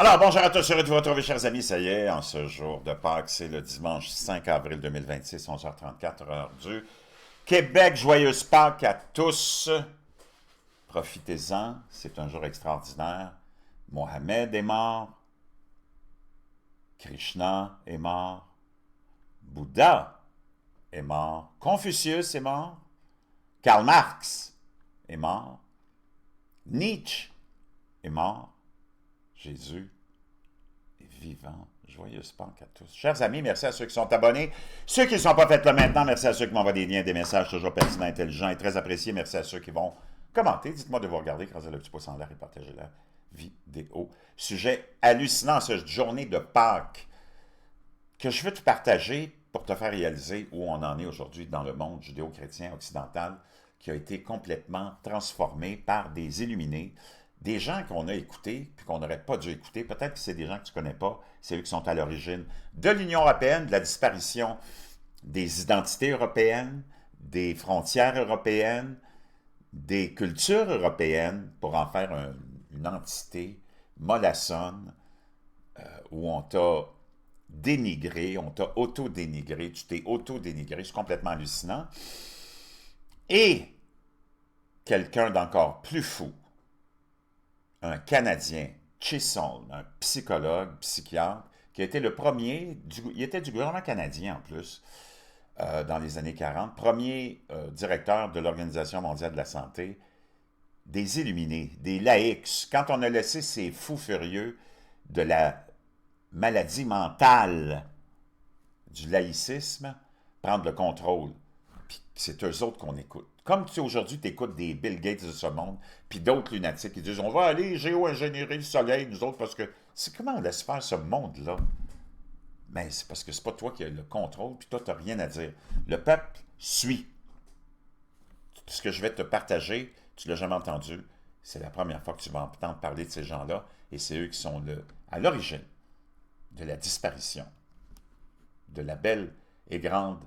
Alors, bonjour à tous, heureux de vous retrouver, chers amis. Ça y est, en ce jour de Pâques, c'est le dimanche 5 avril 2026, 11h34, heure du Québec. Joyeuse Pâques à tous. Profitez-en, c'est un jour extraordinaire. Mohamed est mort. Krishna est mort. Bouddha est mort. Confucius est mort. Karl Marx est mort. Nietzsche est mort. Jésus est vivant. Joyeuse Pâques à tous. Chers amis, merci à ceux qui sont abonnés. Ceux qui ne sont pas faits là maintenant, merci à ceux qui m'envoient des liens, des messages toujours pertinents, intelligents et très appréciés. Merci à ceux qui vont commenter. Dites-moi de vous regarder, écrasez le petit pouce en l'air et partagez la vidéo. Sujet hallucinant, cette journée de Pâques, que je veux te partager pour te faire réaliser où on en est aujourd'hui dans le monde judéo-chrétien occidental, qui a été complètement transformé par des illuminés, des gens qu'on a écoutés, puis qu'on n'aurait pas dû écouter. Peut-être que c'est des gens que tu ne connais pas, c'est eux qui sont à l'origine de l'Union européenne, de la disparition des identités européennes, des frontières européennes, des cultures européennes, pour en faire une entité mollassonne, où on t'a dénigré, on t'a auto-dénigré, tu t'es auto-dénigré, c'est complètement hallucinant. Et quelqu'un d'encore plus fou, un Canadien, Chisholm, un psychologue, psychiatre, qui a été le premier, il était du gouvernement canadien en plus, dans les années 40, premier directeur de l'Organisation mondiale de la santé, des illuminés, des laïcs. Quand on a laissé ces fous furieux de la maladie mentale du laïcisme prendre le contrôle, puis c'est eux autres qu'on écoute. Comme tu aujourd'hui, tu écoutes des Bill Gates de ce monde, puis d'autres lunatiques qui disent « On va aller géo-ingénierie le soleil, nous autres, parce que... » C'est comment on laisse faire ce monde-là? Mais c'est parce que c'est pas toi qui as le contrôle, puis toi, tu n'as rien à dire. Le peuple suit. Ce que je vais te partager, tu ne l'as jamais entendu, c'est la première fois que tu vas entendre parler de ces gens-là, et c'est eux qui sont à l'origine de la disparition de la belle et grande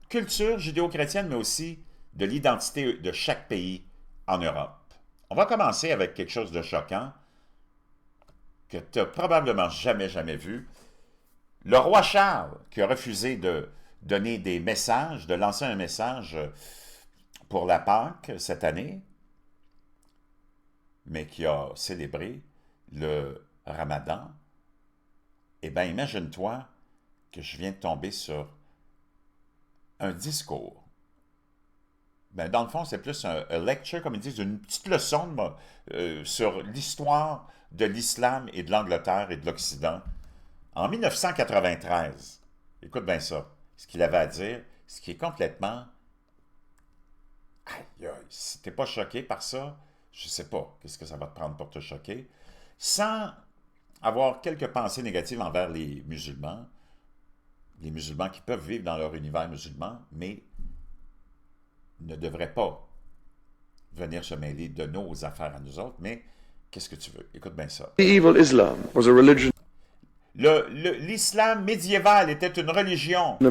culture judéo-chrétienne, mais aussi de l'identité de chaque pays en Europe. On va commencer avec quelque chose de choquant que tu n'as probablement jamais vu. Le roi Charles, qui a refusé de donner des messages, de lancer un message pour la Pâque cette année, mais qui a célébré le Ramadan, eh bien, imagine-toi que je viens de tomber sur un discours. Ben, dans le fond, c'est plus un lecture, comme ils disent, une petite leçon sur l'histoire de l'islam et de l'Angleterre et de l'Occident. En 1993, écoute bien ça, ce qu'il avait à dire, ce qui est complètement... Aïe, aïe, si t'es pas choqué par ça, je sais pas qu'est-ce que ça va te prendre pour te choquer, sans avoir quelques pensées négatives envers les musulmans qui peuvent vivre dans leur univers musulman, mais ne devraient pas venir se mêler de nos affaires à nous autres, mais qu'est-ce que tu veux? Écoute bien ça. L'islam médiéval était une religion de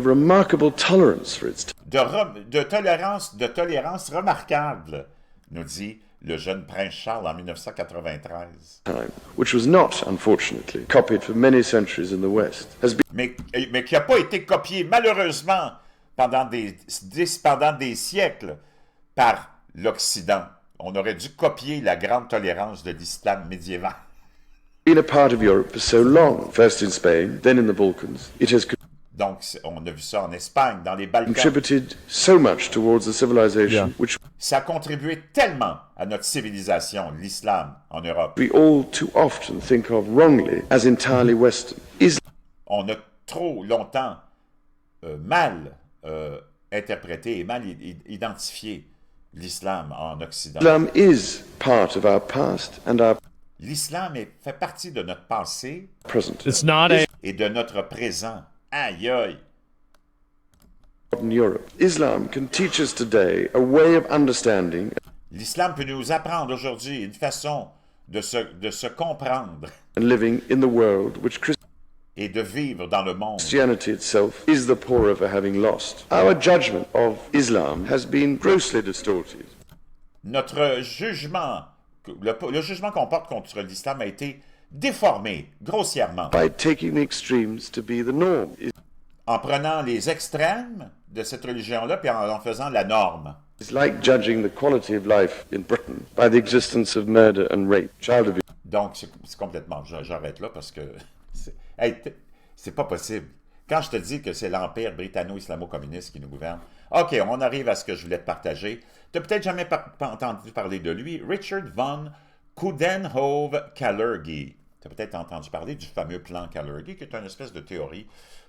tolérance remarquable, nous dit le jeune prince Charles en 1993. Mais qui n'a pas été copié, malheureusement, pendant des siècles par l'Occident. On aurait dû copier la grande tolérance de l'islam médiéval. Donc, on a vu ça en Espagne, dans les Balkans. Ça a contribué tellement à notre civilisation, l'islam, en Europe. On a trop longtemps mal interprété et mal identifié l'islam en Occident. L'islam fait partie de notre passé et de notre présent. Aïe aïe! L'islam peut nous apprendre aujourd'hui une façon de se comprendre et de vivre dans le monde. Christianity itself is the poorer for having lost. Our judgment of Islam has been grossly distorted. Notre jugement, le jugement qu'on porte contre l'islam a été déformé, grossièrement, by taking the extremes to be the norm. en prenant les extrêmes de cette religion-là puis en faisant la norme. It's like judging the quality of life in Britain by the existence of murder and rape, child abuse. Donc, c'est complètement... J'arrête là parce que hey, c'est pas possible. Quand je te dis que c'est l'Empire britanno-islamo-communiste qui nous gouverne, OK, on arrive à ce que je voulais te partager. Tu n'as peut-être jamais entendu parler de lui, Richard von Coudenhove-Kalergi. Tu as peut-être entendu parler du fameux plan Kalergi, qui est une espèce de théorie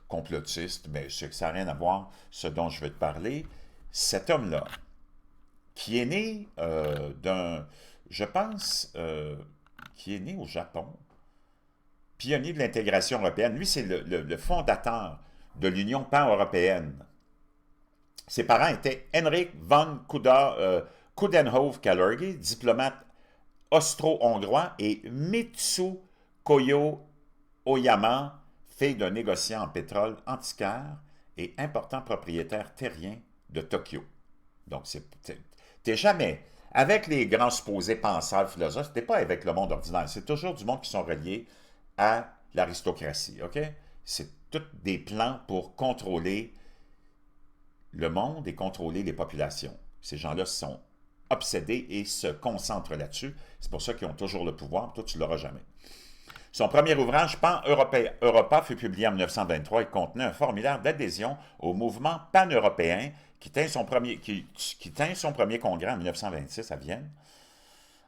complotiste, mais c'est que ça n'a rien à voir ce dont je vais te parler. Cet homme-là, qui est né je pense, qui est né au Japon, pionnier de l'intégration européenne. Lui, c'est le fondateur de l'Union pan-européenne. Ses parents étaient Henrik von Coudenhove-Kalergi, diplomate austro-hongrois, et Mitsu Koyo Oyama, fille d'un négociant en pétrole antiquaire et important propriétaire terrien de Tokyo. Donc, t'es jamais... Avec les grands supposés penseurs, philosophes, t'es pas avec le monde ordinaire. C'est toujours du monde qui sont reliés à l'aristocratie, OK? C'est tous des plans pour contrôler le monde et contrôler les populations. Ces gens-là sont obsédés et se concentrent là-dessus. C'est pour ça qu'ils ont toujours le pouvoir. Toi, tu ne l'auras jamais. Son premier ouvrage, Pan-Europa, fut publié en 1923 et contenait un formulaire d'adhésion au mouvement pan-européen qui tint son premier congrès en 1926 à Vienne.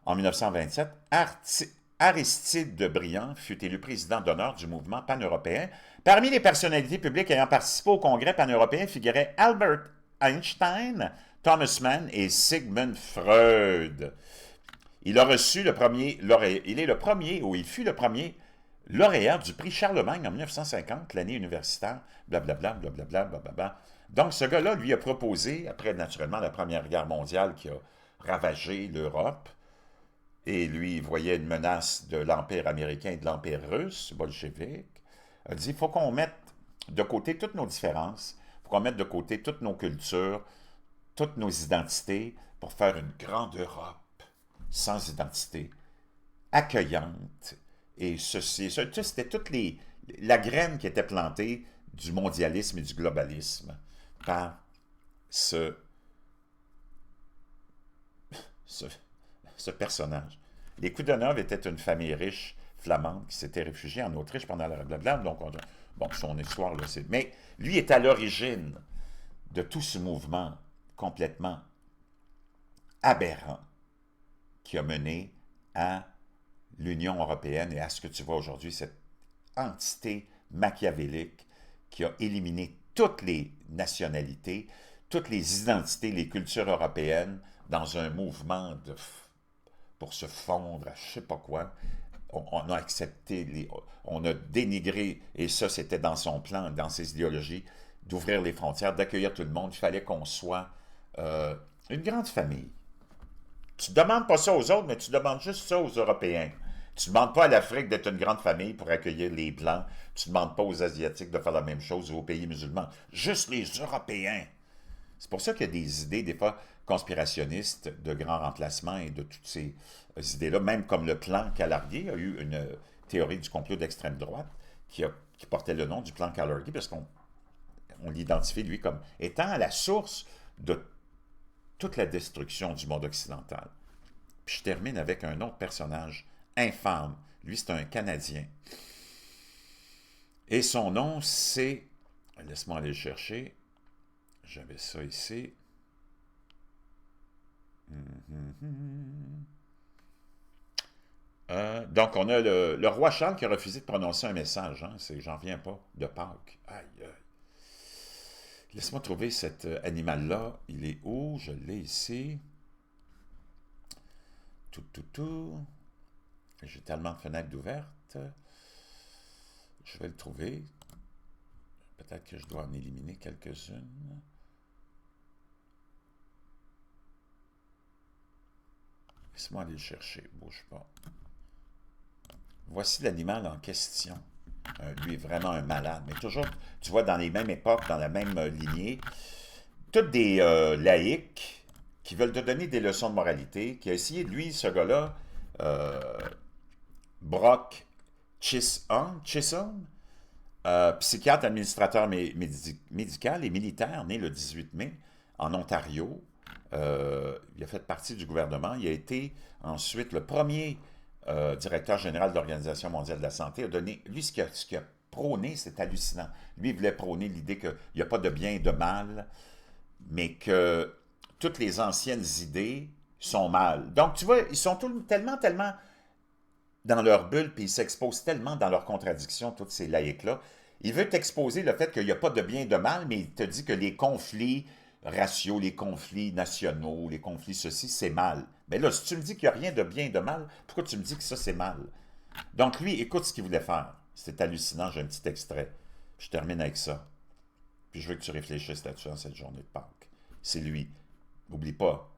En 1927, Aristide de Briand fut élu président d'honneur du mouvement pan-européen. Parmi les personnalités publiques ayant participé au congrès pan-européen figuraient Albert Einstein, Thomas Mann et Sigmund Freud. Il a reçu le premier lauréat, il fut le premier lauréat du prix Charlemagne en 1950, l'année universitaire, blablabla, blablabla, blablabla. Donc, ce gars-là, lui, a proposé, après naturellement la Première Guerre mondiale qui a ravagé l'Europe, et lui, il voyait une menace de l'Empire américain et de l'Empire russe, bolchevique, a dit, il faut qu'on mette de côté toutes nos différences, il faut qu'on mette de côté toutes nos cultures, toutes nos identités, pour faire une grande Europe sans identité, accueillante, et ceci, c'était toute la graine qui était plantée du mondialisme et du globalisme par ce personnage. Les Coudenhove étaient une famille riche flamande qui s'était réfugiée en Autriche pendant la blablabla, donc bon, son histoire, là, c'est... Mais lui est à l'origine de tout ce mouvement complètement aberrant qui a mené à l'Union européenne et à ce que tu vois aujourd'hui, cette entité machiavélique qui a éliminé toutes les nationalités, toutes les identités, les cultures européennes dans un mouvement pour se fondre à je ne sais pas quoi. On a accepté, on a dénigré, et ça c'était dans son plan, dans ses idéologies, d'ouvrir les frontières, d'accueillir tout le monde. Il fallait qu'on soit une grande famille. Tu ne demandes pas ça aux autres, mais tu demandes juste ça aux Européens. Tu ne demandes pas à l'Afrique d'être une grande famille pour accueillir les Blancs. Tu ne demandes pas aux Asiatiques de faire la même chose ou aux pays musulmans. Juste les Européens. C'est pour ça qu'il y a des idées, des fois, conspirationnistes de grands remplacements et de toutes ces idées-là, même comme le plan Kalergi. Il y a eu une théorie du complot d'extrême droite qui portait le nom du plan Kalergi parce qu'on l'identifie, lui, comme étant à la source de toute la destruction du monde occidental. Puis je termine avec un autre personnage infâme. Lui, c'est un Canadien. Et son nom, c'est... Laisse-moi aller le chercher. J'avais ça ici. Donc, on a le roi Charles qui a refusé de prononcer un message. Hein, j'en viens pas, de Pâques. Aïe, aïe. Laisse-moi trouver cet animal-là. Il est où? Je l'ai ici. Tout. J'ai tellement de fenêtres ouvertes. Je vais le trouver. Peut-être que je dois en éliminer quelques-unes. Laisse-moi aller le chercher. Bouge pas. Voici l'animal en question. Lui est vraiment un malade. Mais toujours, tu vois, dans les mêmes époques, dans la même lignée, toutes des laïcs qui veulent te donner des leçons de moralité, qui a essayé, lui, ce gars-là, Brock Chisholm, psychiatre administrateur médical et militaire, né le 18 mai en Ontario. Il a fait partie du gouvernement. Il a été ensuite le premier directeur général de l'Organisation mondiale de la santé. A donné, lui, ce qu'il a prôné, c'est hallucinant. Lui, il voulait prôner l'idée qu'il n'y a pas de bien et de mal, mais que toutes les anciennes idées sont mal. Donc, tu vois, ils sont tellement dans leur bulle, puis ils s'exposent tellement dans leurs contradictions, tous ces laïcs-là. Il veut t'exposer le fait qu'il n'y a pas de bien et de mal, mais il te dit que les conflits raciaux, les conflits nationaux, les conflits ceci, c'est mal. Mais là, si tu me dis qu'il n'y a rien de bien et de mal, pourquoi tu me dis que ça, c'est mal? Donc lui, écoute ce qu'il voulait faire. C'est hallucinant, j'ai un petit extrait. Je termine avec ça. Puis je veux que tu réfléchisses là-dessus en cette journée de Pâques. C'est lui. N'oublie pas,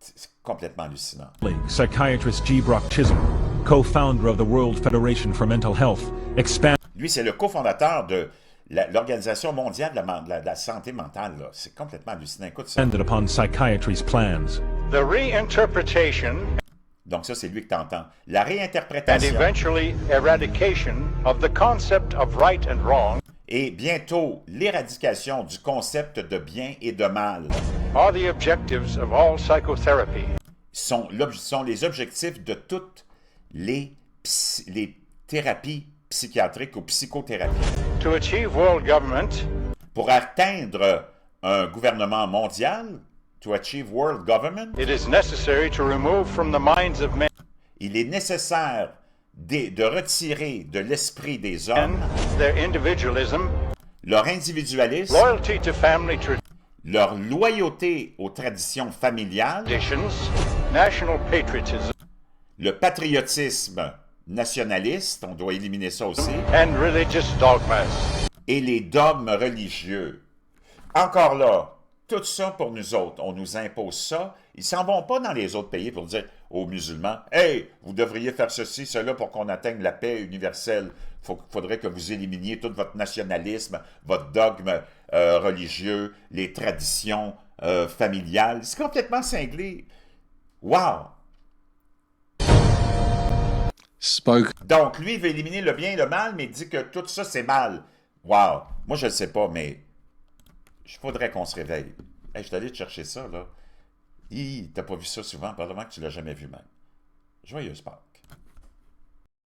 c'est complètement hallucinant. Psychiatrist G. Brock Chisholm, co-founder of the World Federation for Mental Health, Lui, c'est le cofondateur de l'Organisation mondiale de la santé mentale. C'est complètement hallucinant. Écoute ça. expanded upon psychiatry's plans. The reinterpretation Donc ça, c'est lui que tu entends. La and réinterprétation eventually eradication of the concept of right and wrong et bientôt l'éradication du concept de bien et de mal are the objectives of all psychotherapy. sont les objectifs de toutes les thérapies psychiatriques ou psychothérapies. To achieve world government, Pour atteindre un gouvernement mondial, to achieve world government, it is necessary to remove from the minds of men il est nécessaire de retirer de l'esprit des hommes their individualism, leur individualisme, loyalty to family leur loyauté aux traditions familiales, traditions, national patriotism, le patriotisme nationaliste, on doit éliminer ça aussi, and religious dogmas. et les dogmes religieux. Encore là, tout ça pour nous autres, on nous impose ça. Ils s'en vont pas dans les autres pays pour dire aux musulmans, « Hey, vous devriez faire ceci, cela pour qu'on atteigne la paix universelle. Il faudrait que vous éliminiez tout votre nationalisme, votre dogme religieux, les traditions familiales. » C'est complètement cinglé. Wow! Donc, lui, il veut éliminer le bien et le mal, mais il dit que tout ça, c'est mal. Wow! Moi, je ne le sais pas, mais il faudrait qu'on se réveille. Hey, je suis allé te chercher ça, là. T'as pas vu ça souvent, probablement que tu l'as jamais vu même. Joyeuse Pâques.